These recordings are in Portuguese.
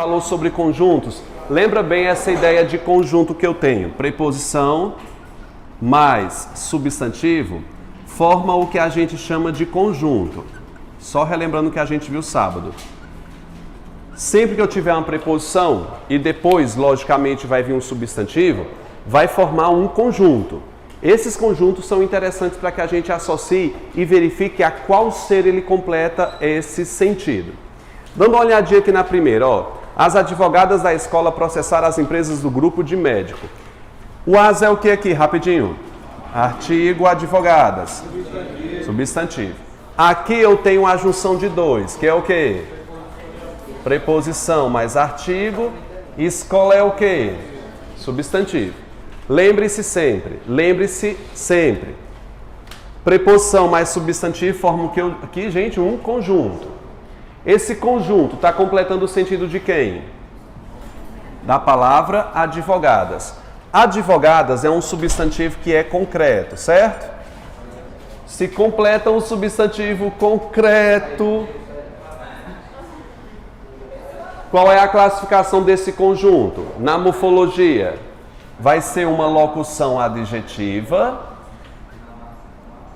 falou sobre conjuntos. Lembra bem essa ideia de conjunto que eu tenho. Preposição mais substantivo forma o que a gente chama de conjunto. Só relembrando o que a gente viu sábado. Sempre que eu tiver uma preposição e depois, logicamente, vai vir um substantivo, vai formar um conjunto. Esses conjuntos são interessantes para que a gente associe e verifique a qual ser ele completa esse sentido. Dando uma olhadinha aqui na primeira, ó. As advogadas da escola processaram as empresas do grupo de médico. O as é o que aqui, rapidinho? Artigo, advogadas. Substantivo. Aqui eu tenho a junção de dois, que é o quê? Preposição mais artigo. Escola é o quê? Substantivo. Lembre-se sempre. Preposição mais substantivo formam aqui, gente, um conjunto. Esse conjunto está completando o sentido de quem? Da palavra advogadas. Advogadas é um substantivo que é concreto, certo? Se completa um substantivo concreto, qual é a classificação desse conjunto? Na morfologia, vai ser uma locução adjetiva.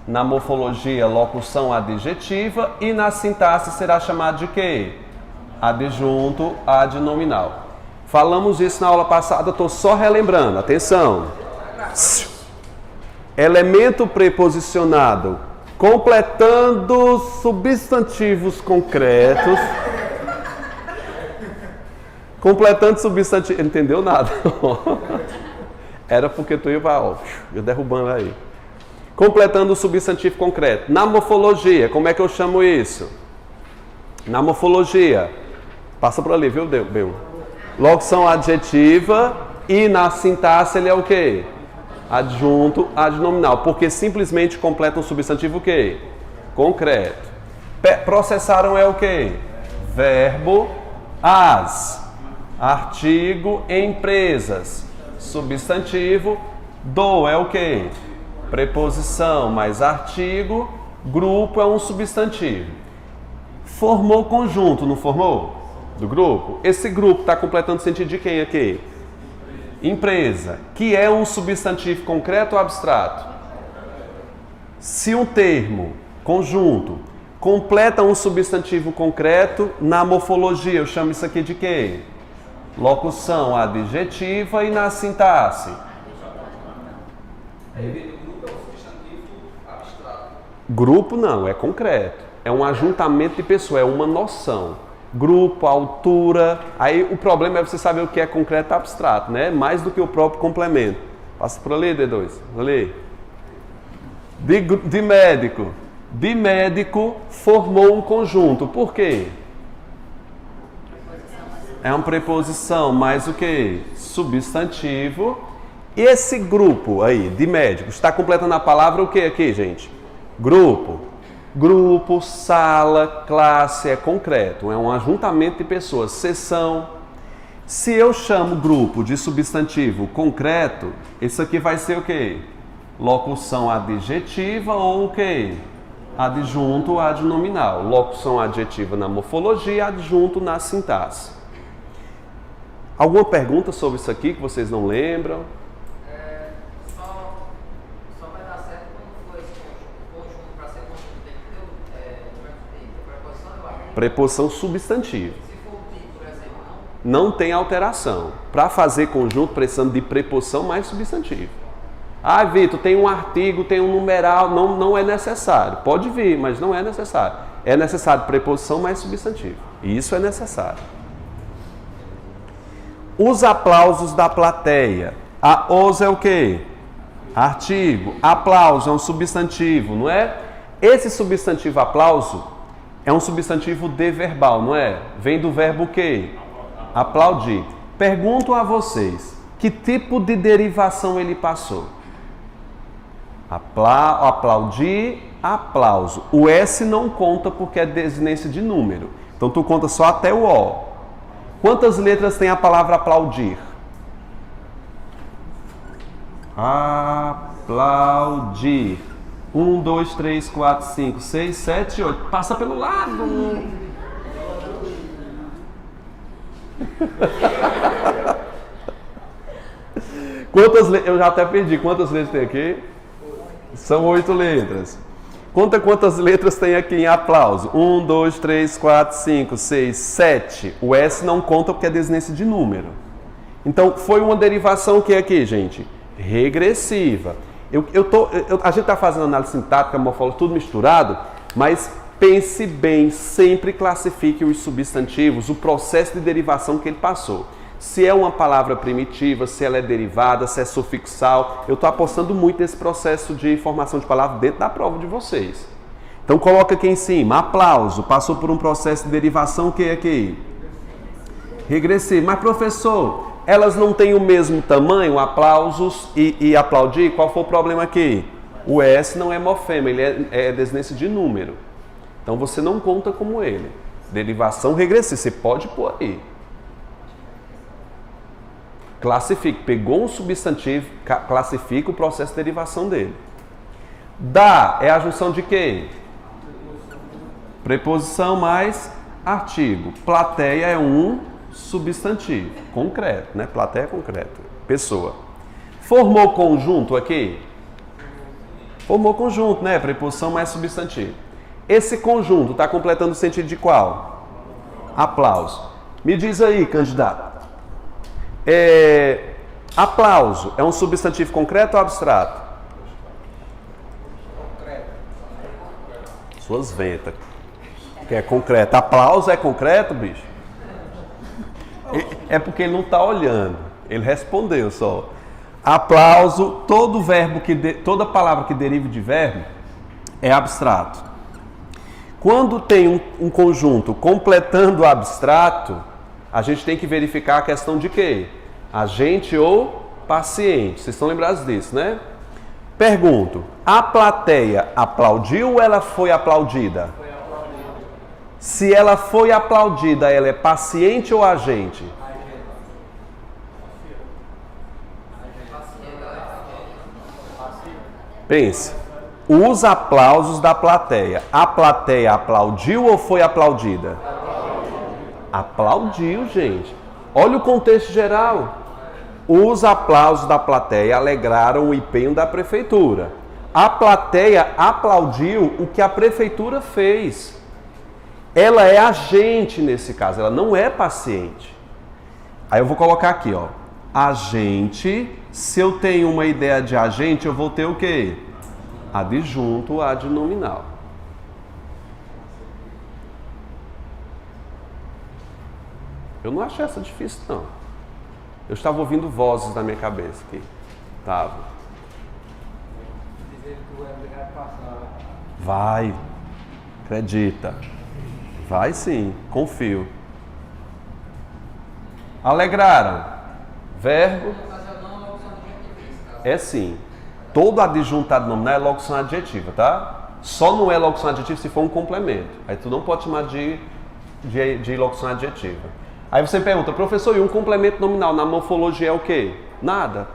Na morfologia, locução adjetiva. E na sintaxe será chamado de quê? Adjunto adnominal. Falamos isso na aula passada, estou só relembrando. Atenção. Elemento preposicionado completando substantivos concretos. Completando substantivo. Entendeu nada? Era porque tu ia eu derrubando aí. Completando o substantivo concreto. Na morfologia, como é que eu chamo isso? Na morfologia. Passa por ali, viu, Bel? Locução adjetiva e na sintaxe ele é o quê? Adjunto adnominal. Porque simplesmente completa um substantivo o quê? Concreto. Processaram é o quê? Verbo as. Artigo empresas. Substantivo do é o quê? Preposição mais artigo. Grupo é um substantivo. Formou conjunto, não formou? Do grupo. Esse grupo está completando o sentido de quem aqui? Empresa. Que é um substantivo concreto ou abstrato? Se um termo, conjunto, completa um substantivo concreto, na morfologia eu chamo isso aqui de quê? Locução adjetiva e na sintaxe? Grupo não, é concreto. É um ajuntamento de pessoas, é uma noção. Grupo, altura. Aí o problema é você saber o que é concreto e abstrato, né? Mais do que o próprio complemento. Passa por ali, D2. Ali. De médico. De médico formou um conjunto. Por quê? É uma preposição mais o que? Substantivo. E esse grupo aí, de médicos, está completando a palavra o que aqui, gente? Grupo. Grupo, sala, classe, é concreto. É um ajuntamento de pessoas. Seção. Se eu chamo grupo de substantivo concreto, isso aqui vai ser o que? Locução adjetiva ou o que? Adjunto adnominal. Locução adjetiva na morfologia, adjunto na sintaxe. Alguma pergunta sobre isso aqui que vocês não lembram? Só vai dar certo quando for esse conjunto para ser conjunto. Tem que ter preposição e artigo. Preposição substantiva. Se for o tipo, por exemplo, não tem alteração. Para fazer conjunto, precisando de preposição mais substantivo. Ah, Vitor, tem um artigo, tem um numeral. Não é necessário. Pode vir, mas não é necessário. É necessário preposição mais substantivo. E isso é necessário. Os aplausos da plateia. Os é o quê? Artigo. Aplauso é um substantivo, não é? Esse substantivo aplauso é um substantivo de verbal, não é? Vem do verbo o quê? Aplaudir. Pergunto a vocês, que tipo de derivação ele passou? Aplaudir, aplauso. O S não conta porque é desinência de número. Então tu conta só até o O. Quantas letras tem a palavra aplaudir? Aplaudir. 1, 2, 3, 4, 5, 6, 7, 8. Passa pelo lado. Eu já até perdi. Quantas letras tem aqui? São 8 letras. Conta quantas letras tem aqui em aplauso. 1, 2, 3, 4, 5, 6, 7. O S não conta porque é descendência de número. Então, foi uma derivação que é aqui, gente? Regressiva. A gente está fazendo análise sintática, morfológica, tudo misturado, mas pense bem, sempre classifique os substantivos, o processo de derivação que ele passou. Se é uma palavra primitiva, se ela é derivada, se é sufixal. Eu estou apostando muito nesse processo de formação de palavra dentro da prova de vocês. Então coloca aqui em cima, aplauso, passou por um processo de derivação que é aqui? Regressivo. Mas professor, elas não têm o mesmo tamanho, aplausos e aplaudir? Qual foi o problema aqui? O S não é morfema, ele é descendência de número. Então você não conta como ele. Derivação regressiva, você pode pôr aí. Classifique, pegou um substantivo, classifica o processo de derivação dele. Da é a junção de quê? Preposição mais artigo. Plateia é um substantivo, concreto, né? Plateia é concreto, pessoa. Formou conjunto aqui? Formou conjunto, né? Preposição mais substantivo. Esse conjunto está completando o sentido de qual? Aplauso. Me diz aí, candidato. Aplauso é um substantivo concreto ou abstrato? Concreto. Suas ventas. Que é concreto. Aplauso é concreto, bicho? É porque ele não está olhando. Ele respondeu só. Aplauso, toda palavra que deriva de verbo é abstrato. Quando tem um conjunto completando o abstrato, a gente tem que verificar a questão de quê? Agente ou paciente. Vocês estão lembrados disso, né? Pergunto, a plateia aplaudiu ou ela foi aplaudida? Foi aplaudido. Se ela foi aplaudida, ela é paciente ou agente? Pense. Os aplausos da plateia. A plateia aplaudiu ou foi aplaudida? Aplaudiu, gente. Olha o contexto geral. Os aplausos da plateia alegraram o empenho da prefeitura. A plateia aplaudiu o que a prefeitura fez. Ela é agente nesse caso, ela não é paciente. Aí eu vou colocar aqui, ó. Agente, se eu tenho uma ideia de agente, eu vou ter o quê? Adjunto adnominal. Eu não achei essa difícil, não. Eu estava ouvindo vozes na minha cabeça aqui. Estava. Vai. Acredita. Vai sim. Confio. Alegraram. Verbo. É sim. Todo adjunto adnominal é locução adjetiva, tá? Só não é locução adjetiva se for um complemento. Aí tu não pode chamar de locução adjetiva. Aí você pergunta, professor, e um complemento nominal na morfologia é o quê? Nada.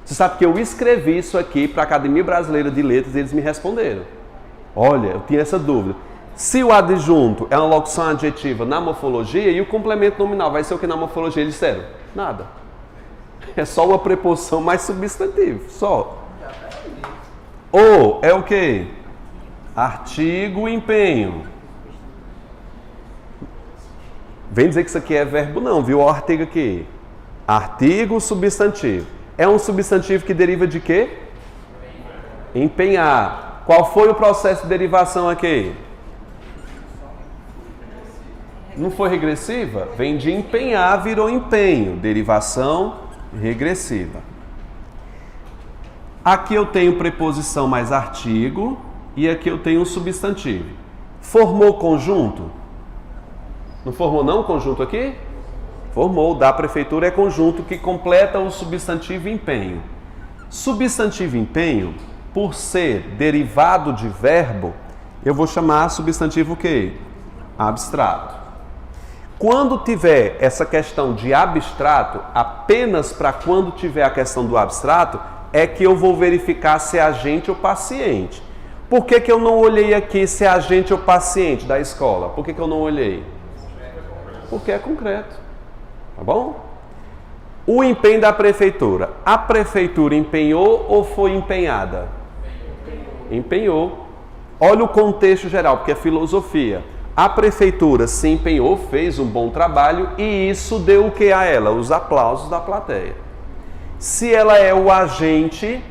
Você sabe que eu escrevi isso aqui para a Academia Brasileira de Letras e eles me responderam. Olha, eu tinha essa dúvida. Se o adjunto é uma locução adjetiva na morfologia e o complemento nominal vai ser o que na morfologia? Eles disseram, nada. É só uma preposição mais substantivo, só. Ou é o quê? Artigo empenho. Vem dizer que isso aqui é verbo não, viu? O artigo aqui. Artigo substantivo. É um substantivo que deriva de quê? Empenhar. Qual foi o processo de derivação aqui? Não foi regressiva? Vem de empenhar, virou empenho. Derivação regressiva. Aqui eu tenho preposição mais artigo e aqui eu tenho um substantivo. Formou conjunto? Não formou não conjunto aqui? Formou. Da prefeitura é conjunto que completa o substantivo empenho. Substantivo empenho, por ser derivado de verbo, eu vou chamar substantivo o quê? Abstrato. Quando tiver essa questão de abstrato, apenas para quando tiver a questão do abstrato, é que eu vou verificar se é agente ou paciente. Por que eu não olhei aqui se é agente ou paciente da escola? Por que eu não olhei? Porque é concreto. Tá bom? O empenho da prefeitura. A prefeitura empenhou ou foi empenhada? Empenhou. Olha o contexto geral, porque é filosofia. A prefeitura se empenhou, fez um bom trabalho e isso deu o que a ela? Os aplausos da plateia. Se ela é o agente,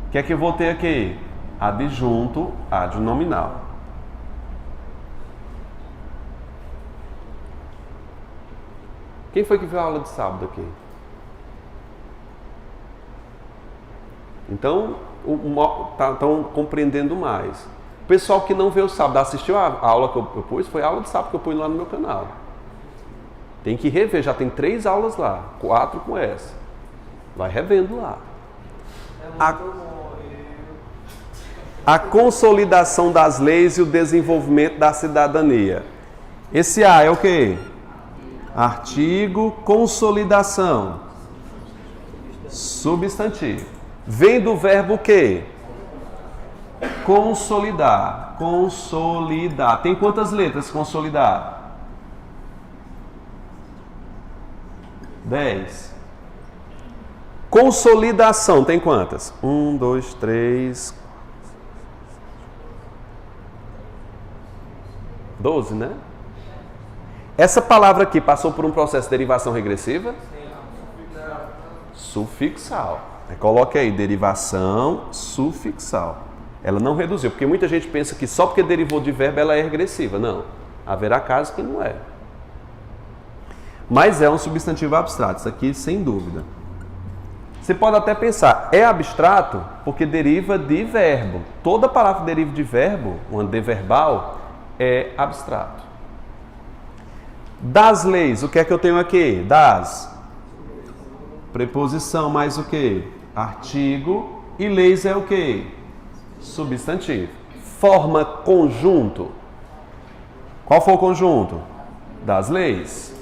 o que é que eu vou ter aqui? Adjunto, adnominal. Quem foi que viu a aula de sábado aqui? Então, estão compreendendo mais. O pessoal que não vê o sábado, assistiu a aula que eu pus? Foi a aula de sábado que eu pus lá no meu canal. Tem que rever, já tem 3 aulas lá, 4 com essa. Vai revendo lá. A consolidação das leis e o desenvolvimento da cidadania. Esse A é o quê? Artigo, consolidação. Substantivo. Vem do verbo o quê? Consolidar. Consolidar. Tem quantas letras consolidar? 10. Consolidação tem quantas? 1, 2, 3. 12, né? Essa palavra aqui passou por um processo de derivação regressiva? Sufixal. Coloque aí, derivação sufixal. Ela não reduziu, porque muita gente pensa que só porque derivou de verbo ela é regressiva. Não, haverá casos que não é. Mas é um substantivo abstrato, isso aqui sem dúvida. Você pode até pensar, é abstrato porque deriva de verbo. Toda palavra que deriva de verbo, um adverbal, é abstrato. Das leis, o que é que eu tenho aqui? Das. Preposição mais o quê? Artigo. E leis é o quê? Substantivo. Forma conjunto. Qual foi o conjunto? Das leis.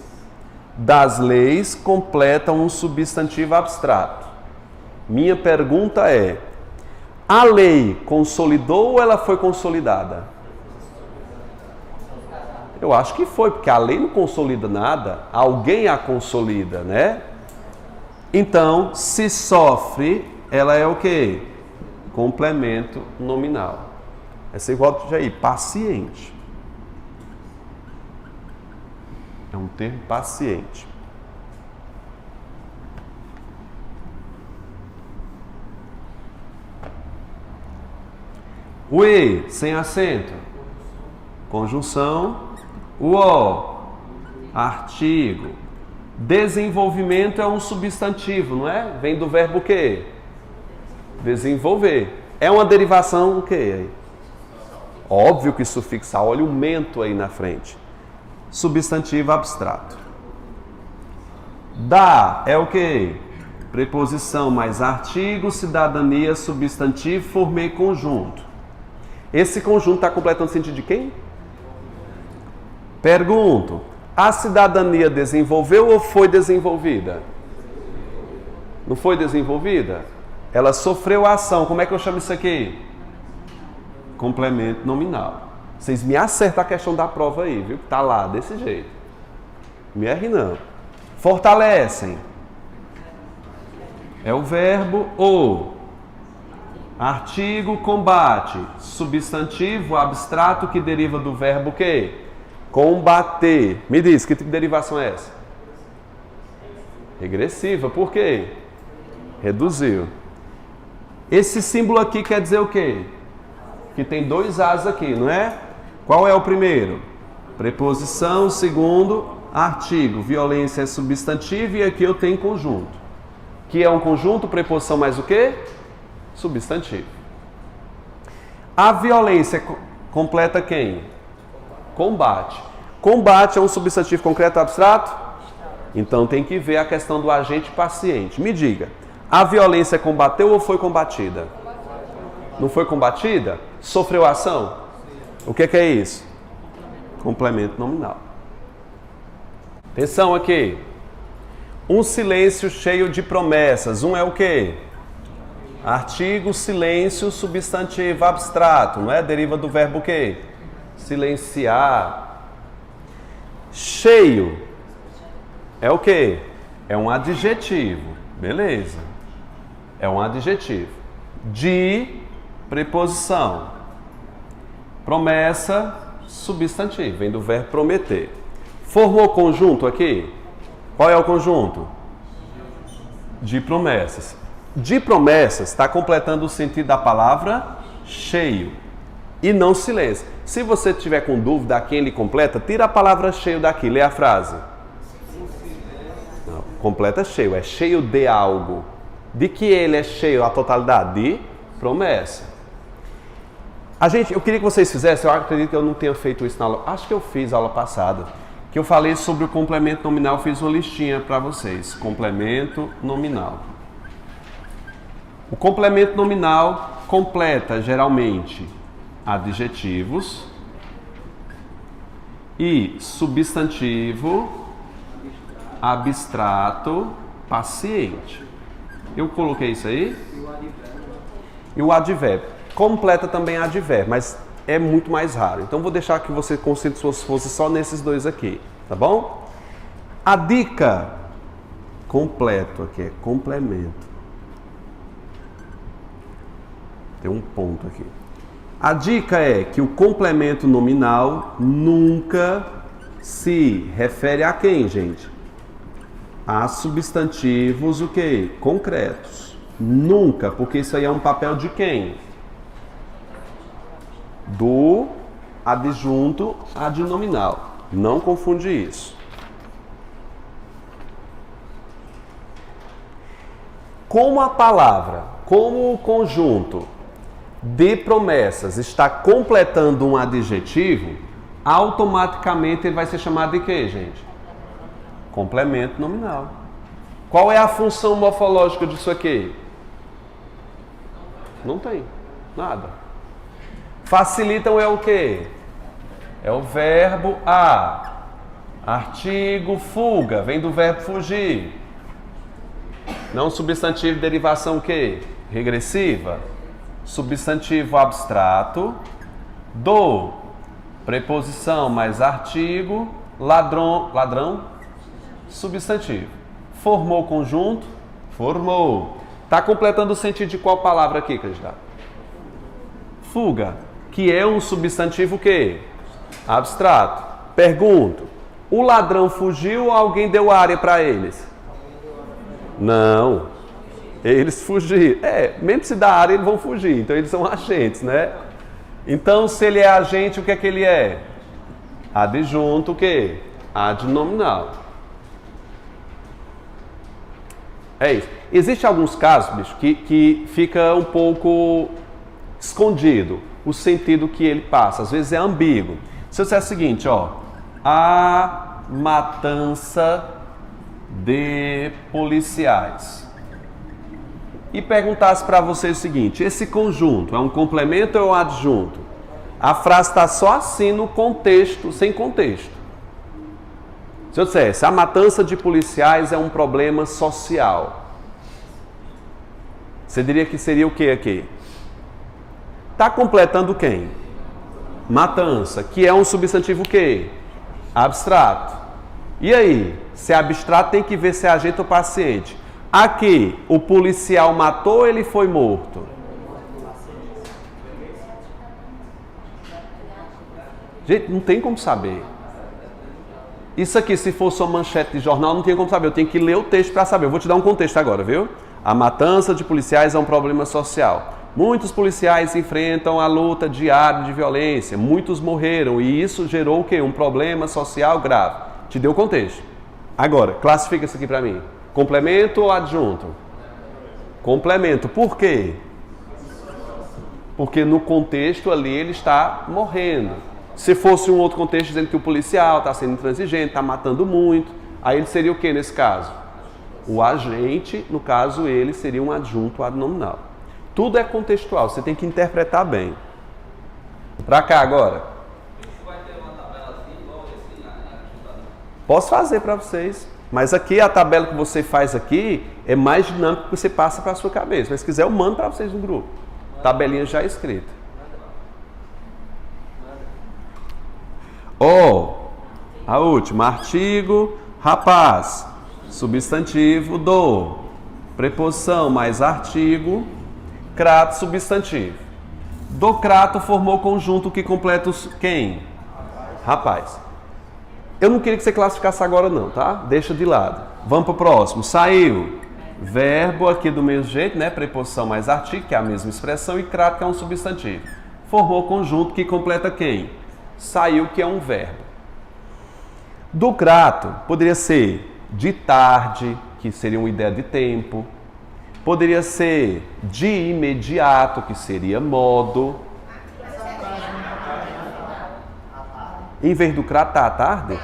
Das leis completam um substantivo abstrato. Minha pergunta é: a lei consolidou ou ela foi consolidada? Eu acho que foi, porque a lei não consolida nada, alguém a consolida, né? Então, se sofre, ela é o quê? Complemento nominal. Essa igual de aí, paciente. É um termo paciente. O E, sem acento. Conjunção. O O, artigo. Desenvolvimento é um substantivo, não é? Vem do verbo o quê? Desenvolver. É uma derivação o quê? Óbvio que sufixal. Olha o mento aí na frente. Substantivo abstrato. Da é o quê? Preposição mais artigo, cidadania, substantivo, formei conjunto. Esse conjunto está completando o sentido de quem? Pergunto, a cidadania desenvolveu ou foi desenvolvida? Não foi desenvolvida? Ela sofreu a ação. Como é que eu chamo isso aqui? Complemento nominal. Vocês me acertam a questão da prova aí, viu? Tá lá, desse jeito. Me erre não. Fortalecem. É o verbo ou. Artigo, combate. Substantivo abstrato que deriva do verbo o quê? Combater. Me diz, que tipo de derivação é essa? Regressiva. Por quê? Reduziu. Esse símbolo aqui quer dizer o quê? Que tem 2 As aqui, não é? Qual é o primeiro? Preposição. Segundo, artigo. Violência é substantivo e aqui eu tenho conjunto. Que é um conjunto, preposição mais o quê? Substantivo. A violência completa quem? Combate. Combate é um substantivo concreto abstrato? Então tem que ver a questão do agente paciente. Me diga, a violência combateu ou foi combatida? Não foi combatida? Sofreu ação? O que é isso? Complemento nominal. Atenção aqui. Um silêncio cheio de promessas. Um é o quê? Artigo, silêncio, substantivo abstrato. Não é? Deriva do verbo o quê? Silenciar. Cheio. é o quê? É um adjetivo. Beleza. É um adjetivo. De, preposição. Promessa, substantivo. Vem do verbo prometer. Formou conjunto aqui? Qual é o conjunto? De promessas. De promessas está completando o sentido da palavra cheio. E não silêncio. Se você tiver com dúvida a quem ele completa, tira a palavra cheio daqui, lê a frase. Não, completa cheio, é cheio de algo. De que ele é cheio a totalidade? De promessa. Eu queria que vocês fizessem, eu acredito que eu não tenha feito isso na aula, acho que eu fiz a aula passada, que eu falei sobre o complemento nominal, fiz uma listinha para vocês. Complemento nominal. O complemento nominal completa geralmente adjetivos e substantivo, abstrato, paciente. Eu coloquei isso aí? E o advérbio. Completa também advérbio, mas é muito mais raro. Então vou deixar que você concentre suas forças só nesses dois aqui, tá bom? A dica completo aqui é complemento. Tem um ponto aqui. A dica é que o complemento nominal nunca se refere a quem, gente? A substantivos o quê? Concretos. Nunca, porque isso aí é um papel de quem? Do adjunto adnominal. Não confunde isso. Como a palavra, como o conjunto de promessas está completando um adjetivo, automaticamente ele vai ser chamado de quê, gente? Complemento nominal. Qual é a função morfológica disso aqui? Não tem. Nada. Facilitam é o quê? É o verbo a. Artigo fuga. Vem do verbo fugir. Não substantivo de derivação o quê? Regressiva. Substantivo abstrato. Do. Preposição mais artigo. Ladrão. Substantivo. Formou conjunto? Formou. Está completando o sentido de qual palavra aqui, candidato? Fuga. Que é um substantivo o quê? Abstrato. Pergunto. O ladrão fugiu ou alguém deu área para eles? Não. Eles fugiram. Mesmo se dá área, eles vão fugir. Então eles são agentes, né? Então, se ele é agente, o que é que ele é? Adjunto o quê? Adnominal. É isso. Existem alguns casos, bicho, que fica um pouco escondido o sentido que ele passa. Às vezes é ambíguo. Se eu disser o seguinte, ó. A matança de policiais. E perguntasse para você o seguinte, esse conjunto é um complemento ou é um adjunto? A frase está só assim no contexto, sem contexto. Se eu dissesse, a matança de policiais é um problema social. Você diria que seria o que aqui? Está completando quem? Matança, que é um substantivo o quê? Abstrato. E aí? Se é abstrato, tem que ver se é agente ou paciente. Aqui, o policial matou ou ele foi morto? Gente, não tem como saber. Isso aqui, se fosse uma manchete de jornal, não tinha como saber. Eu tenho que ler o texto para saber. Eu vou te dar um contexto agora, viu? A matança de policiais é um problema social. Muitos policiais enfrentam a luta diária de violência. Muitos morreram e isso gerou o quê? Um problema social grave. Te deu o contexto. Agora, classifica isso aqui para mim. Complemento ou adjunto? Complemento. Por quê? Porque no contexto ali ele está morrendo. Se fosse um outro contexto dizendo que o policial está sendo intransigente, está matando muito, aí ele seria o que nesse caso? O agente, no caso ele seria um adjunto adnominal. Tudo é contextual, você tem que interpretar bem. Para cá agora. Vai ter uma tabela assim, igual esse posso fazer para vocês. Mas aqui a tabela que você faz aqui é mais dinâmica que você passa para a sua cabeça. Mas se quiser eu mando para vocês no grupo. Tabelinha já escrita. A última, artigo, rapaz. substantivo do, preposição mais artigo, crato, substantivo. Do crato formou conjunto que completa os quem? Rapaz. Eu não queria que você classificasse agora não, tá? Deixa de lado. Vamos para o próximo. Saiu. Verbo aqui do mesmo jeito, né? Preposição mais artigo, que é a mesma expressão, e crato, que é um substantivo. Formou conjunto que completa quem? Saiu, que é um verbo. Do crato, poderia ser de tarde, que seria uma ideia de tempo. Poderia ser de imediato, que seria modo. Em vez do crato, tá à tarde?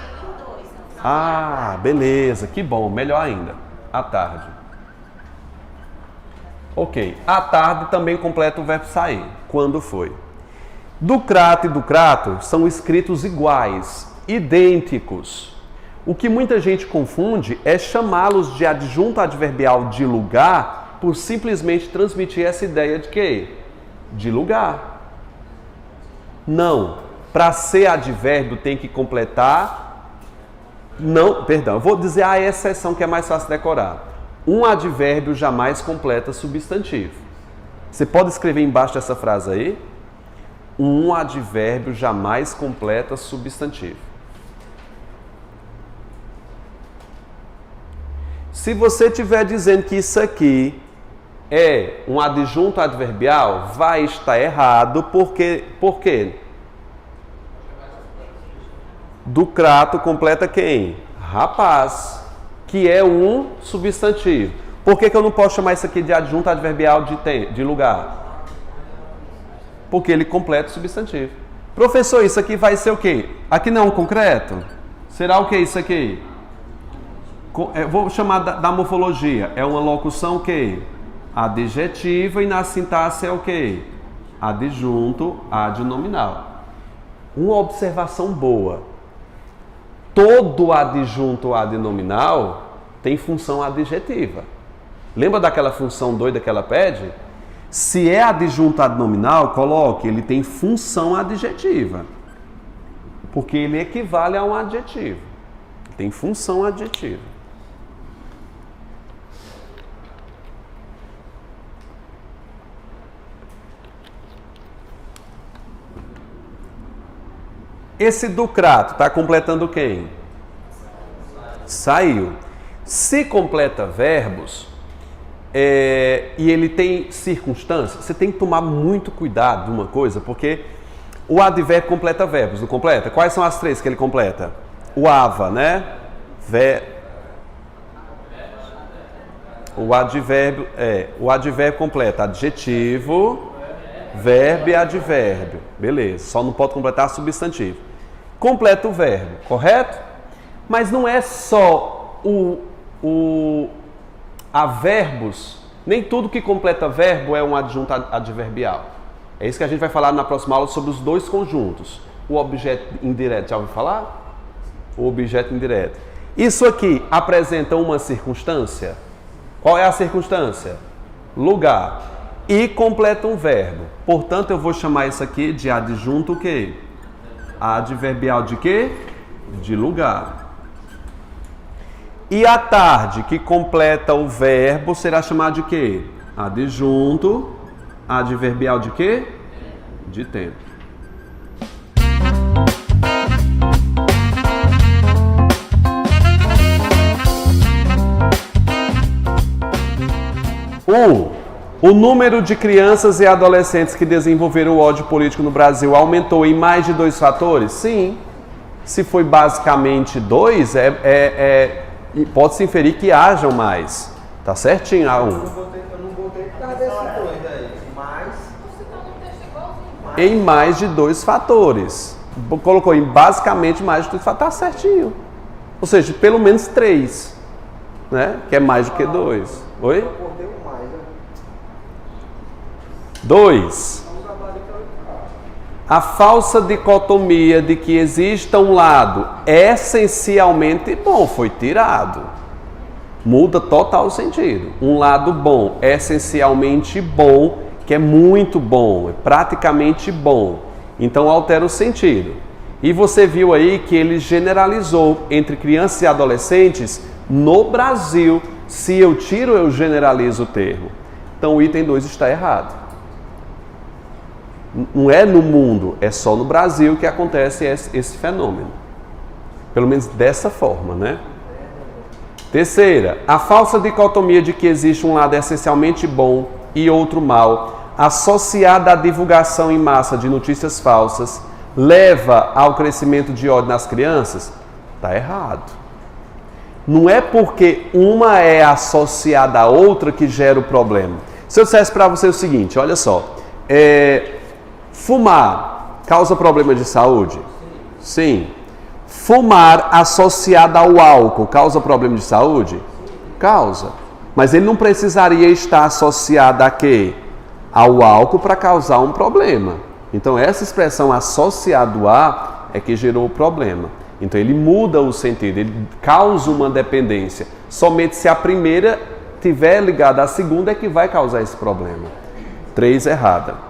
Ah, beleza, que bom, melhor ainda. À tarde. Ok, à tarde também completa o verbo sair. Quando foi? Do crato e do crato são escritos iguais, idênticos. O que muita gente confunde é chamá-los de adjunto adverbial de lugar por simplesmente transmitir essa ideia de quê? De lugar. Não. Para ser advérbio tem que completar... Não, perdão, eu vou dizer a exceção que é mais fácil decorar. Um advérbio jamais completa substantivo. Você pode escrever embaixo dessa frase aí? Um advérbio jamais completa substantivo. Se você estiver dizendo que isso aqui é um adjunto adverbial, vai estar errado, porque, por quê? Do crato completa quem? Rapaz, que é um substantivo. Por que eu não posso chamar isso aqui de adjunto adverbial de lugar? Porque ele completa o substantivo. Professor, isso aqui vai ser o quê? Aqui não é um concreto? Será o que isso aqui? Eu vou chamar da morfologia. É uma locução o quê? Adjetiva, e na sintaxe é o quê? Adjunto adnominal. Uma observação boa. Todo adjunto adnominal tem função adjetiva. Lembra daquela função doida que ela pede? Se é adjunto adnominal, coloque, ele tem função adjetiva. Porque ele equivale a um adjetivo. Tem função adjetiva. Esse do crato está completando quem? Saiu. Se completa verbos e ele tem circunstâncias, você tem que tomar muito cuidado de uma coisa, porque o advérbio completa verbos, não completa? Quais são as três que ele completa? O ava, né? O advérbio completa adjetivo, verbo e advérbio. Beleza, só não pode completar substantivo. Completa o verbo, correto? Mas não é só a verbos, nem tudo que completa verbo é um adjunto adverbial. É isso que a gente vai falar na próxima aula sobre os dois conjuntos. O objeto indireto, já ouviu falar? O objeto indireto. Isso aqui apresenta uma circunstância. Qual é a circunstância? Lugar. E completa um verbo. Portanto, eu vou chamar isso aqui de adjunto o quê? Adverbial de quê? De lugar. E a tarde, que completa o verbo, será chamado de quê? Adjunto adverbial de quê? De tempo. O número de crianças e adolescentes que desenvolveram o ódio político no Brasil aumentou em mais de 2 fatores? Sim. Se foi basicamente 2, pode-se inferir que hajam mais. Tá certinho, A1. Eu não botei por causa desse 2 aí, mas... Em mais de 2 fatores. Colocou em basicamente mais de 2 fatores. Tá certinho. Ou seja, pelo menos 3. Né? Que é mais do que 2. Oi? Eu botei um mais, né? 2. A falsa dicotomia de que exista um lado essencialmente bom foi tirado. Muda total o sentido. Um lado bom, essencialmente bom, que é muito bom, é praticamente bom. Então altera o sentido. E você viu aí que ele generalizou entre crianças e adolescentes no Brasil. Se eu tiro, eu generalizo o termo. Então o item 2 está errado. Não é no mundo, é só no Brasil que acontece esse fenômeno. Pelo menos dessa forma, né? Terceira, a falsa dicotomia de que existe um lado essencialmente bom e outro mal, associada à divulgação em massa de notícias falsas, leva ao crescimento de ódio nas crianças? Está errado. Não é porque uma é associada à outra que gera o problema. Se eu dissesse para você o seguinte, olha só, fumar causa problema de saúde? Sim. Fumar associado ao álcool causa problema de saúde? Causa. Mas ele não precisaria estar associado a quê? Ao álcool para causar um problema. Então essa expressão associado a é que gerou o problema. Então ele muda o sentido, ele causa uma dependência. Somente se a primeira estiver ligada à segunda é que vai causar esse problema. 3, errada.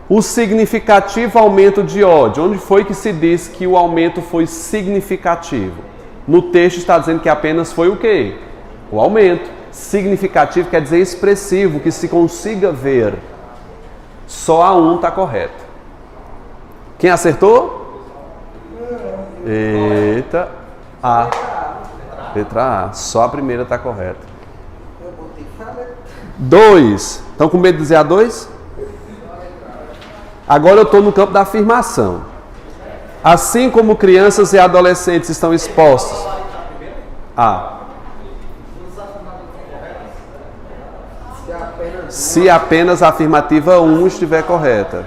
O significativo aumento de ódio. Onde foi que se diz que o aumento foi significativo? No texto está dizendo que apenas foi o quê? O aumento. Significativo quer dizer expressivo, que se consiga ver. Só a 1 está correto. Quem acertou? Eita. A. Letra A. Só a primeira está correta. 2. Estão com medo de dizer a 2? Agora eu estou no campo da afirmação. Assim como crianças e adolescentes estão expostos a... Se apenas a afirmativa 1 estiver correta.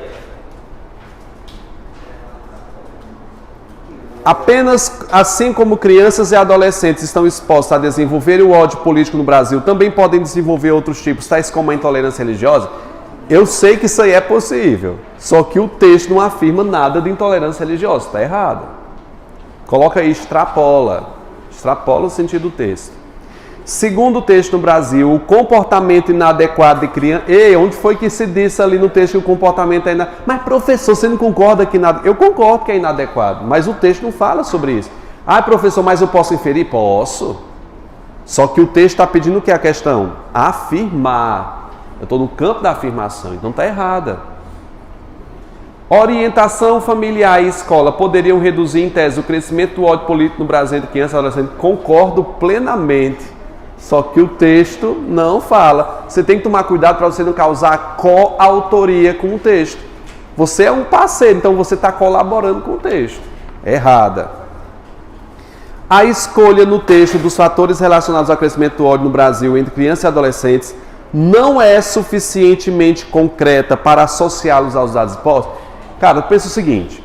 Apenas assim como crianças e adolescentes estão expostos a desenvolver o ódio político no Brasil, também podem desenvolver outros tipos, tais como a intolerância religiosa. Eu sei que isso aí é possível, só que o texto não afirma nada de intolerância religiosa, está errado. Coloca aí, extrapola o sentido do texto. Segundo o texto no Brasil, o comportamento inadequado de criança... Ei, onde foi que se disse ali no texto que o comportamento é inadequado? Mas professor, você não concorda que... Eu concordo que é inadequado, mas o texto não fala sobre isso. Ah, professor, mas eu posso inferir? Posso. Só que o texto está pedindo o que é a questão? Afirmar. Eu estou no campo da afirmação, então está errada. Orientação familiar e escola poderiam reduzir, em tese, o crescimento do ódio político no Brasil entre crianças e adolescentes? Concordo plenamente. Só que o texto não fala. Você tem que tomar cuidado para você não causar coautoria com o texto. Você é um parceiro, então você está colaborando com o texto. Errada. A escolha no texto dos fatores relacionados ao crescimento do ódio no Brasil entre crianças e adolescentes não é suficientemente concreta para associá-los aos dados expostos. Cara, pensa o seguinte,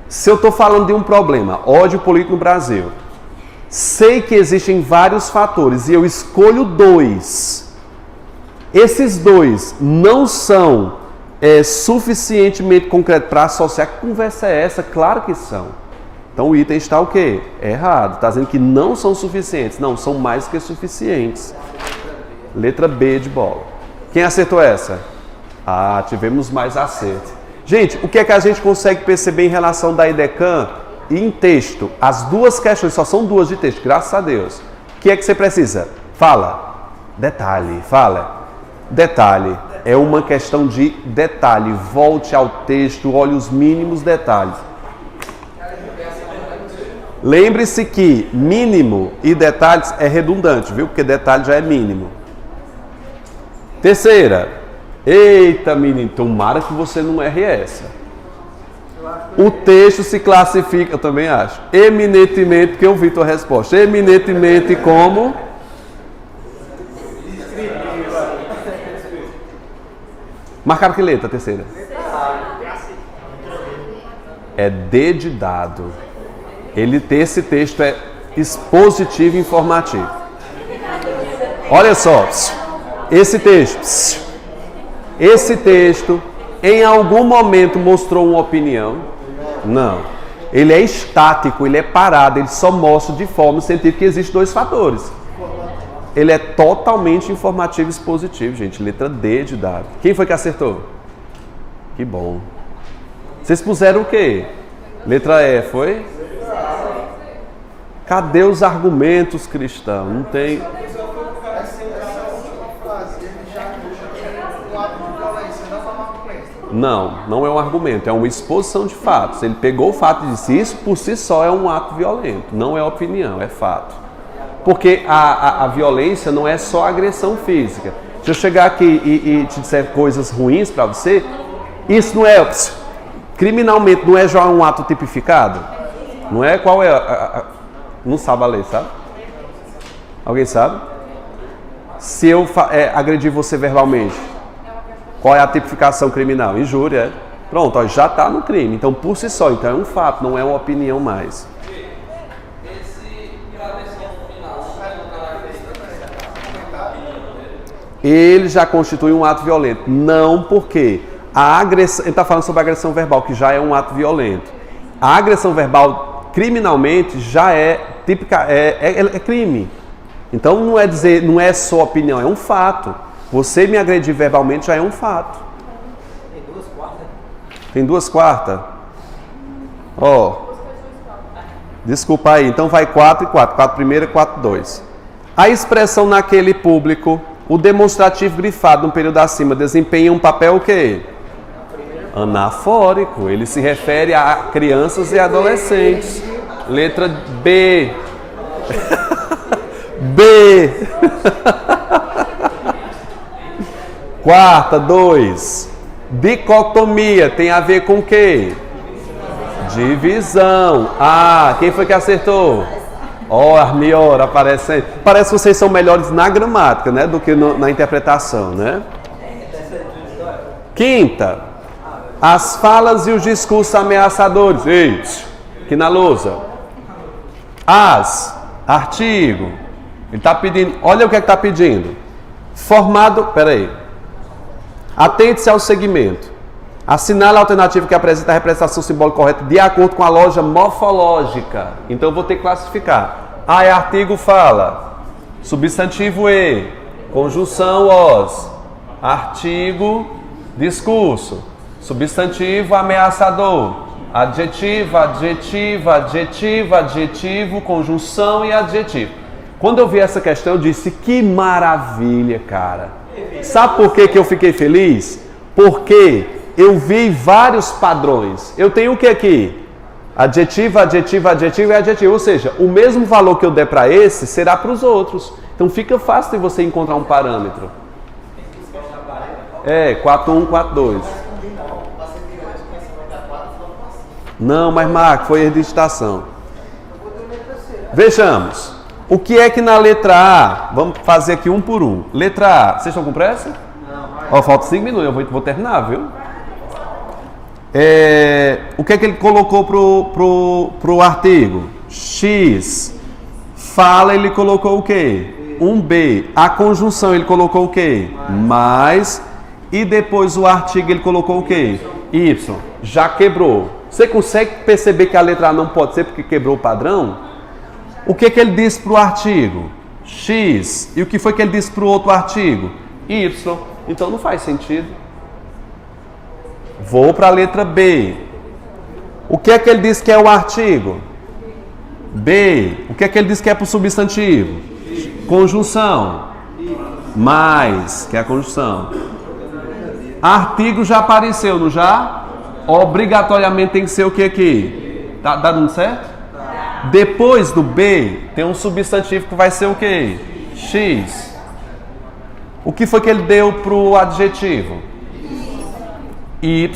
se eu estou falando de um problema, ódio político no Brasil, sei que existem vários fatores e eu escolho 2. Esses 2 não são suficientemente concretos para associar. Que conversa é essa? Claro que são. Então o item está o quê? Errado. Está dizendo que não são suficientes. Não, são mais que suficientes. Letra B de bola. Quem acertou essa? Ah, tivemos mais acerto. Gente, o que é que a gente consegue perceber em relação da IDECAM e em texto? As 2 questões, só são 2 de texto, graças a Deus. O que é que você precisa? Fala. Detalhe, fala. Detalhe. É uma questão de detalhe. Volte ao texto, olhe os mínimos detalhes. Lembre-se que mínimo e detalhes é redundante, viu? Porque detalhe já é mínimo. Terceira. Eita, menino, tomara que você não erre essa. O texto se classifica, eu também acho, eminentemente, que eu vi tua resposta, eminentemente como... Marcaram que letra, a terceira? É D de dado. Esse texto é expositivo e informativo. Olha só, esse texto em algum momento mostrou uma opinião? Não. Ele é estático, ele é parado, ele só mostra de forma científica que existem 2 fatores. Ele é totalmente informativo e expositivo, gente. Letra D de dado. Quem foi que acertou? Que bom. Vocês puseram o quê? Letra E, foi? Cadê os argumentos cristãos? Não tem. Essa última frase, ele já puxa um ato de violência, não é uma argumento. Não é um argumento, é uma exposição de fatos. Ele pegou o fato e disse, isso por si só é um ato violento, não é opinião, é fato. Porque a violência não é só agressão física. Se eu chegar aqui e te disser coisas ruins para você, isso não é, criminalmente, não é já um ato tipificado? Não é? Qual é não sabe a lei, sabe? Alguém sabe? Se eu agredir você verbalmente, qual é a tipificação criminal? Injúria, é? Pronto, ó, já está no crime. Então, por si só, então é um fato, não é uma opinião mais. Ele já constitui um ato violento. Não porque a agressão... Ele está falando sobre a agressão verbal, que já é um ato violento. A agressão verbal, criminalmente, já é típica, é crime. Então, não é só opinião, é um fato. Você me agredir verbalmente já é um fato. Tem 2 quartas? Tem 2 quartas? Ó. Desculpa aí. Então vai 4 e 4. 4 primeiro e 4 2. A expressão naquele público, o demonstrativo grifado no período acima, desempenha um papel o quê? Anafórico. Ele se refere a crianças e adolescentes. Letra B. B. Quarta, 2. Dicotomia tem a ver com o quê? Divisão. Ah, quem foi que acertou? Ó, Armiora aparecendo. Parece que vocês são melhores na gramática, né? Do que na interpretação, né? Quinta. As falas e os discursos ameaçadores. Ei, aqui na lousa. Artigo. Ele está pedindo, olha o que está pedindo. Formado, peraí. Atente-se ao segmento. Assinale a alternativa que apresenta a representação simbólica correta de acordo com a lógica morfológica. Então eu vou ter que classificar. A é artigo fala. Substantivo e. Conjunção os. Artigo, discurso. Substantivo ameaçador. Adjetivo, adjetivo, conjunção e adjetivo. Quando eu vi essa questão, eu disse, que maravilha, cara. Sabe por que eu fiquei feliz? Porque eu vi vários padrões. Eu tenho o que aqui? Adjetivo e adjetivo. Ou seja, o mesmo valor que eu der para esse, será para os outros. Então fica fácil de você encontrar um parâmetro. 4-1, 4-2. Não, mas Marco, foi erro de digitação. Vejamos. O que é que na letra A, vamos fazer aqui um por um. Letra A, vocês estão com pressa? Não. Falta 5 minutos, eu vou terminar, viu? O que é que ele colocou pro artigo? X. Fala, ele colocou o quê? Um B. A conjunção, ele colocou o quê? Mais. E depois o artigo, ele colocou o quê? Y. Já quebrou. Você consegue perceber que a letra A não pode ser porque quebrou o padrão? O que ele disse para o artigo? X. E o que foi que ele disse para o outro artigo? Y. Então não faz sentido. Vou para a letra B. O que é que ele disse que é o artigo? B. O que é que ele disse que é para o substantivo? Conjunção. Mais, que é a conjunção. Artigo já apareceu, não já? Obrigatoriamente tem que ser o que aqui? Tá dando certo? Depois do B, tem um substantivo que vai ser o quê? X. O que foi que ele deu para o adjetivo? Y,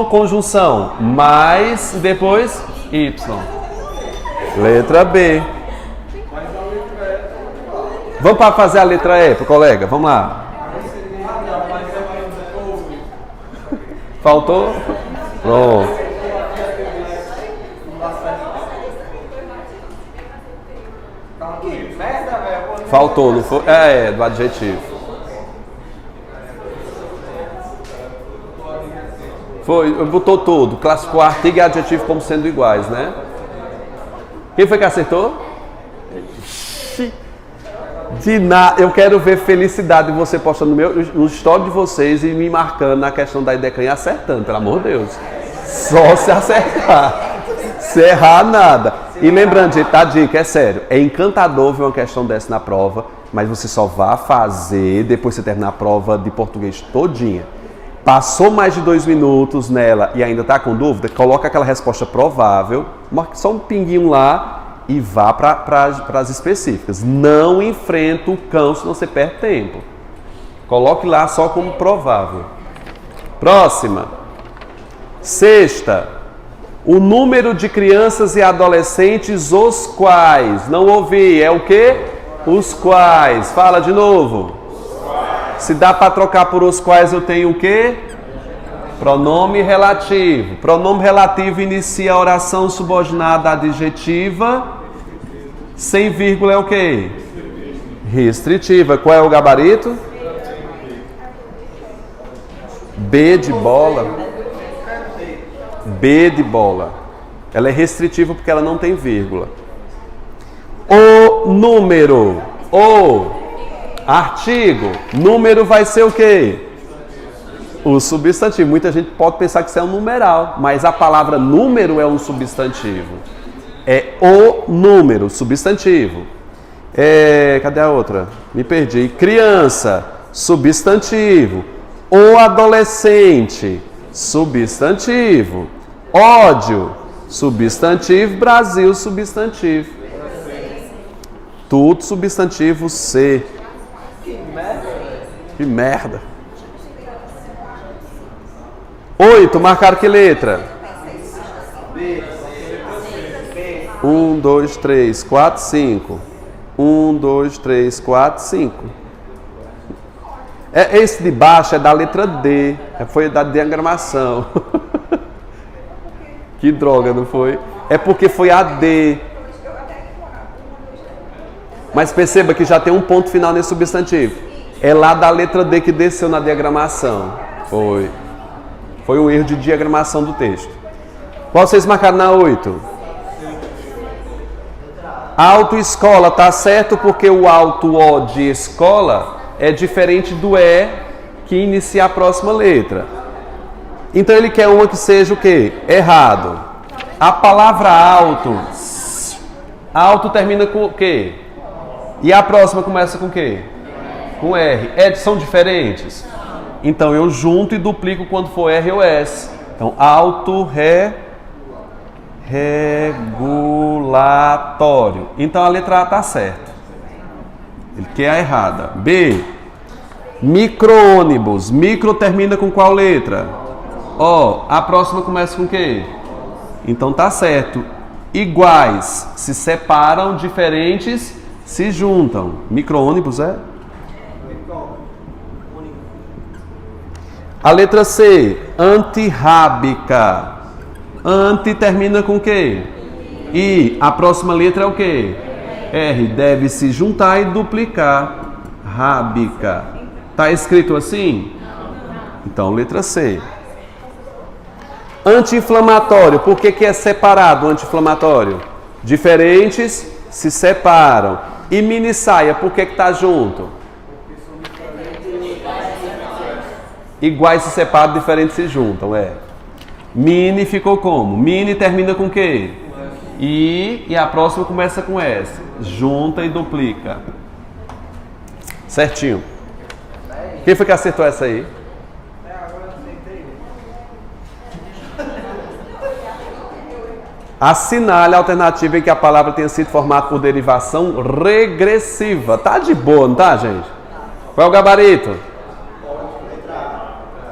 conjunção. Mais, depois Y. Letra B. Vamos para fazer a letra E para o colega? Vamos lá. Faltou? Pronto. Faltou, não foi? Do adjetivo. Foi, botou tudo. Classificou artigo e adjetivo como sendo iguais, né? Quem foi que acertou? Eu quero ver felicidade de você postando no story de vocês e me marcando na questão da IDECAN e acertando, pelo amor de Deus. Só se acertar. Se errar, nada. E lembrando, gente, tá, dica, é sério. É encantador ver uma questão dessa na prova, mas você só vai fazer depois que você terminar a prova de português todinha. Passou mais de 2 minutos nela e ainda tá com dúvida, coloca aquela resposta provável, marca só um pinguinho lá e vá para as específicas. Não enfrenta o cão, senão você perde tempo. Coloque lá só como provável. Próxima. Sexta. O número de crianças e adolescentes, os quais. Não ouvi, é o quê? Os quais. Fala de novo. Se dá para trocar por os quais, eu tenho o quê? Pronome relativo. Pronome relativo inicia a oração subordinada adjetiva. Sem vírgula é o quê? Restritiva. Qual é o gabarito? B de bola. B de bola. Ela é restritiva porque ela não tem vírgula. O número. O artigo. Número vai ser o quê? O substantivo. Muita gente pode pensar que isso é um numeral, mas a palavra número é um substantivo. É o número, substantivo. Cadê a outra? Me perdi. Criança, substantivo. O adolescente, substantivo. Ódio, substantivo. Brasil, substantivo. Tudo substantivo C. Que merda. 8, marcaram que letra? 1, 2, 3, 4, 5. 1, 2, 3, 4, 5. Esse de baixo é da letra D. Foi da diagramação. Que droga, não foi? É porque foi a D. Mas perceba que já tem um ponto final nesse substantivo. É lá da letra D que desceu na diagramação. Foi um erro de diagramação do texto. Qual vocês marcaram na 8? Autoescola, tá certo? Porque o alto O de escola é diferente do E que inicia a próxima letra. Então ele quer uma que seja o quê? Errado. A palavra alto. Alto termina com o quê? E a próxima começa com o quê? Com R. São diferentes? Então eu junto e duplico quando for R ou S. Então regulatório. Então a letra A está certa. Ele quer a errada. B. Micro-ônibus. Micro termina com qual letra? O. A próxima começa com o quê? Então tá certo. Iguais se separam, diferentes se juntam. Micro-ônibus é? A letra C. Antirrábica. Anti termina com o quê? I. A próxima letra é o quê? R. Deve se juntar e duplicar. Rábica. Tá escrito assim? Então, letra C. Anti-inflamatório. Por que é separado o anti-inflamatório? Diferentes se separam. E mini saia, por que tá junto? Iguais se separam, diferentes se juntam, Mini ficou como? Mini termina com o quê? E a próxima começa com S. Junta e duplica. Certinho. Quem foi que acertou essa aí? Assinale a alternativa em que a palavra tenha sido formada por derivação regressiva. Tá de boa, não tá, gente? Qual é o gabarito?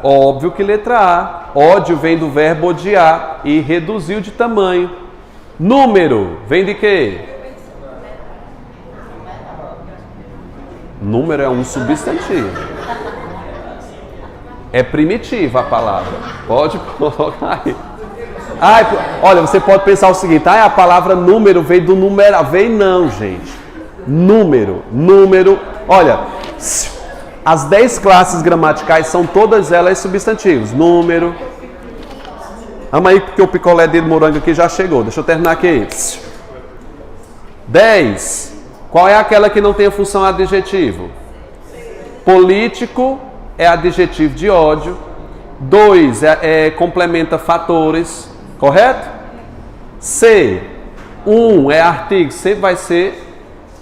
Óbvio que letra A. Ódio vem do verbo odiar e reduziu de tamanho. Número vem de quê? Número é um substantivo. É primitiva a palavra. Pode colocar aí. Olha, você pode pensar o seguinte: a palavra número veio do numeral. Veio não, gente. Número. Olha, as 10 classes gramaticais são todas elas substantivos. Número. Vamos aí, porque o picolé de morango aqui já chegou. Deixa eu terminar aqui. 10. Qual é aquela que não tem a função adjetivo? Político é adjetivo de ódio. 2 complementa fatores, correto? C, 1 é artigo, sempre vai ser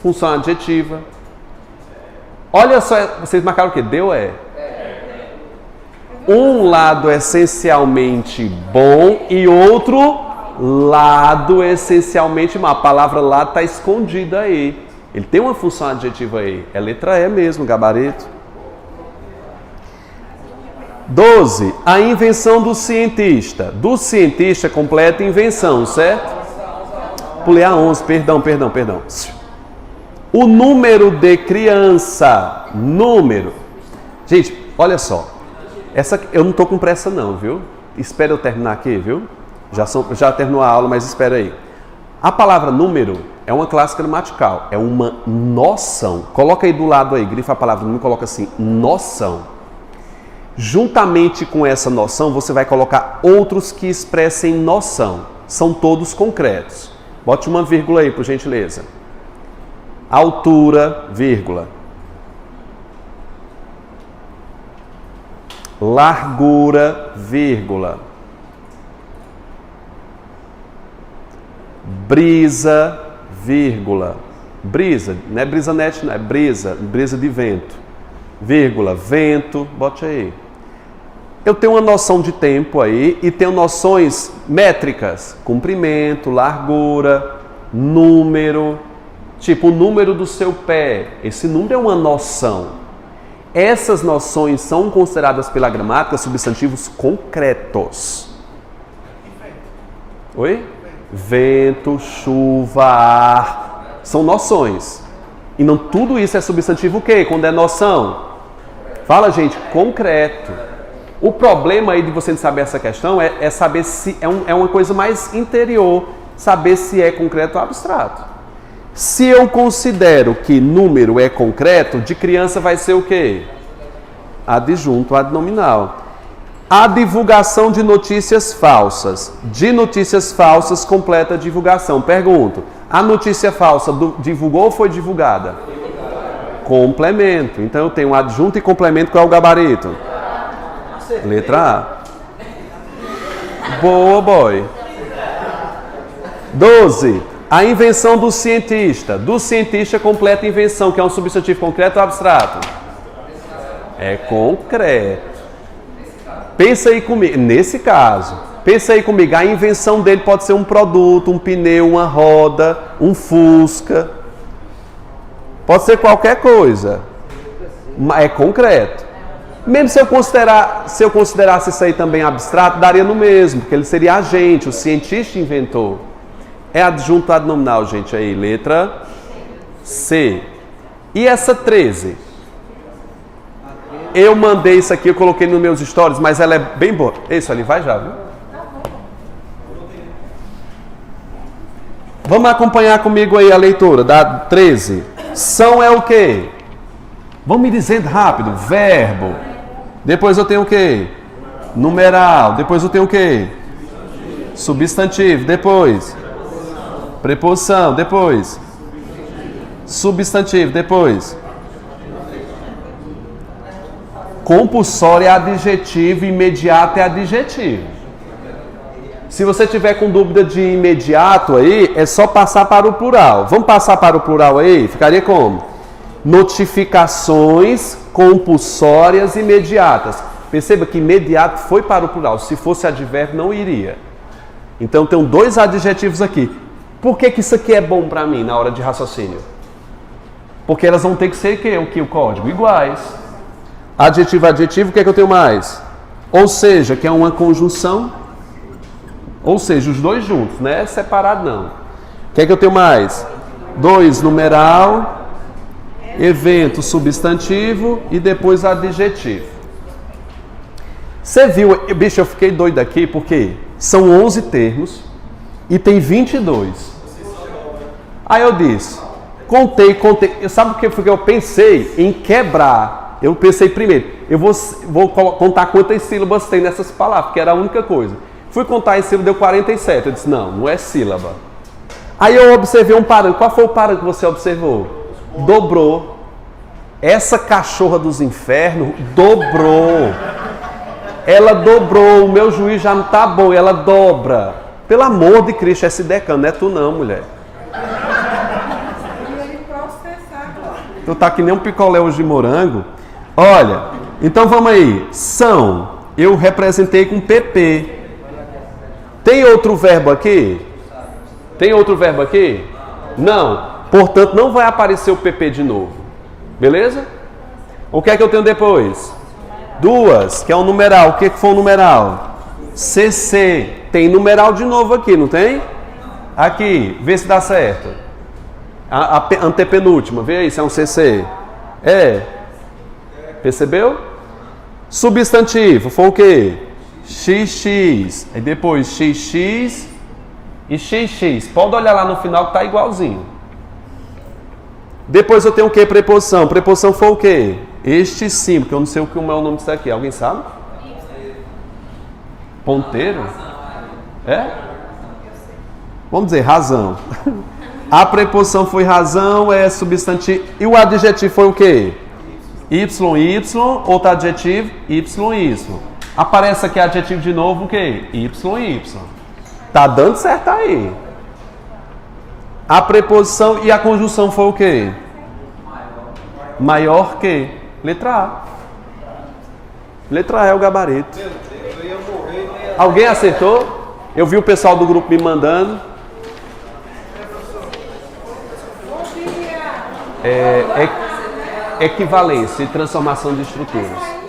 função adjetiva. Olha só, vocês marcaram o quê? Deu é. Um lado essencialmente bom e outro lado essencialmente mal. A palavra lado está escondida aí. Ele tem uma função adjetiva aí. É letra E mesmo, gabarito. 12. A invenção do cientista. Do cientista completa invenção, certo? Pulei a 11. Perdão. O número de criança. Número. Gente, olha só. Eu não estou com pressa não, viu? Espera eu terminar aqui, viu? Já terminou a aula, mas espera aí. A palavra número é uma classe gramatical, é uma noção. Coloca aí do lado aí, grifa a palavra número, coloca assim, noção. Juntamente com essa noção, você vai colocar outros que expressem noção. São todos concretos. Bote uma vírgula aí, por gentileza. Altura, vírgula. Largura, vírgula. Brisa, vírgula. Brisa, não é brisa net, não é brisa de vento. Vírgula, vento, bote aí. Eu tenho uma noção de tempo aí e tenho noções métricas. Comprimento, largura, número. Tipo, o número do seu pé. Esse número é uma noção. Essas noções são consideradas pela gramática substantivos concretos. Oi? Vento, chuva, ar. São noções. E não tudo isso é substantivo o quê? Quando é noção? Fala, gente, concreto. O problema aí de você saber essa questão é saber se é uma coisa mais interior. Saber se é concreto ou abstrato. Se eu considero que número é concreto, de criança vai ser o quê? Adjunto adnominal. A divulgação de notícias falsas. De notícias falsas completa a divulgação. Pergunto, a notícia falsa divulgou ou foi divulgada? Complemento. Então eu tenho adjunto e complemento. Qual é o gabarito? Letra A. Boa, boy. 12. A invenção do cientista. Do cientista completa invenção, que é um substantivo concreto ou abstrato? É concreto. Pensa aí comigo, nesse caso, pensa aí comigo, a invenção dele pode ser um produto, um pneu, uma roda, um Fusca. Pode ser qualquer coisa. É concreto. Mesmo se eu considerasse isso aí também abstrato, daria no mesmo, porque ele seria agente, o cientista inventou. É adjunto adnominal, gente, aí, letra C. E essa 13? Eu mandei isso aqui, eu coloquei nos meus stories, mas ela é bem boa. Isso ali, vai já, viu? Vamos acompanhar comigo aí a leitura da 13. São é o quê? Vamos me dizendo rápido. Verbo. Depois eu tenho o quê? Numeral. Depois eu tenho o quê? Substantivo. Depois preposição, depois substantivo, depois compulsório é adjetivo, imediato é adjetivo. Se você tiver com dúvida de imediato aí, é só passar para o plural. Vamos passar para o plural aí? Ficaria como? Notificações compulsórias imediatas. Perceba que imediato foi para o plural. Se fosse advérbio, não iria. Então, tem dois adjetivos aqui. Por que isso aqui é bom para mim na hora de raciocínio? Porque elas vão ter que ser o código? Iguais. Adjetivo, adjetivo, o que é que eu tenho mais? Ou seja, que é uma conjunção. Ou seja, os dois juntos, não é separado não. O que é que eu tenho mais? 2, numeral, evento, substantivo e depois adjetivo. Você viu, bicho, eu fiquei doido aqui porque são 11 termos e tem 22. Aí eu disse, contei. Sabe o que foi que eu pensei? Em quebrar. Eu pensei primeiro, eu vou contar quantas sílabas tem nessas palavras, que era a única coisa. Fui contar em sílaba, deu 47. Eu disse, não é sílaba. Aí eu observei um parâmetro. Qual foi o parâmetro que você observou? Dobrou. Essa cachorra dos infernos dobrou. Ela dobrou, o meu juiz já não tá bom, e ela dobra. Pelo amor de Cristo, esse decano, não é tu não, mulher. Tu tá que nem um picolé hoje de morango. Olha, então vamos aí. São, eu representei com PP. Tem outro verbo aqui? Tem outro verbo aqui? Não. Portanto, não vai aparecer o PP de novo. Beleza? O que é que eu tenho depois? Duas, que é um numeral. O que foi um numeral? CC. Tem numeral de novo aqui, não tem? Aqui, vê se dá certo. A antepenúltima, vê aí se é um CC. É. Percebeu? Substantivo, foi o quê? XX. Aí depois XX e XX. Pode olhar lá no final que tá igualzinho. Depois eu tenho o que? Preposição. Preposição foi o quê? Este símbolo, que eu não sei o que é o nome disso aqui. Alguém sabe? Ponteiro? É? Vamos dizer, razão. A preposição foi razão, é substantivo. E o adjetivo foi o quê? YY, outro adjetivo, YY. Aparece aqui adjetivo de novo, o quê? YY. Tá dando certo aí. A preposição e a conjunção foi o quê? Maior que. Letra A. Letra A é o gabarito. Alguém acertou? Eu vi o pessoal do grupo me mandando. Equivalência e transformação de estruturas.